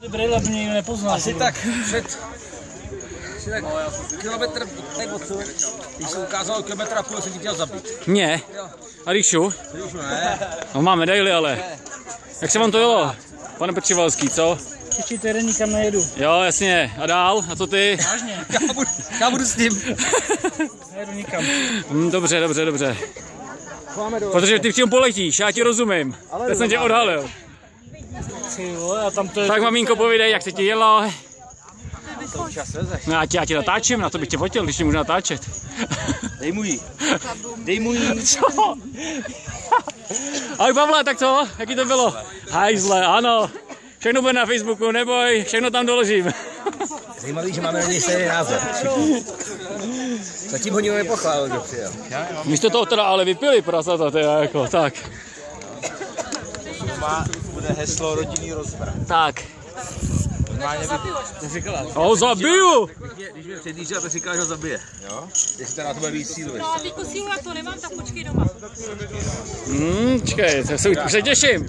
Brýle by mě nepoznal. Asi tak před kilometr nebo co, když se ukázalo kilometra půl, jsem ti chtěl zabít. Mě? A Ríšu? Ríšu ne. No má medaily, ale. Jak se vám to jelo, pane Petřivalský, co? Ještě tedy nikam nejedu. Jo, jasně. A dál? A co ty? Vážně? Já budu s tím. Nejedu nikam. Dobře. Protože ty v čem poletíš, já ti rozumím. Teď jsem tě odhalil. Ty vole, a tam to je... Tak maminko, povídej, jak se ti jelo. To čas vezeš. No já ti natáčím, na to bych tě fotil, když tě můžu natáčet. Dej mu jí. Dej mu jí. Co? Ahoj Pavle, tak co? Jaký to bylo? Hajzle, ano. Všechno bude na Facebooku, neboj, všechno tam doložím. Zajímavý, že máme na něj stejný název. Zatím ho nikdo nepochválil, kdo přijel. Místo toho teda ale vypili prasata, teda jako, tak. Bude heslo rodinný rozvrat. Tak. Normálně To říkala. Ho zabiju! Když mě předjížděl, to říkal, že ho zabije. Jo? Jestli teda to bude víc sílu. No a teďko sílu já to nemám, tak počkej doma. Čekej, už se těším.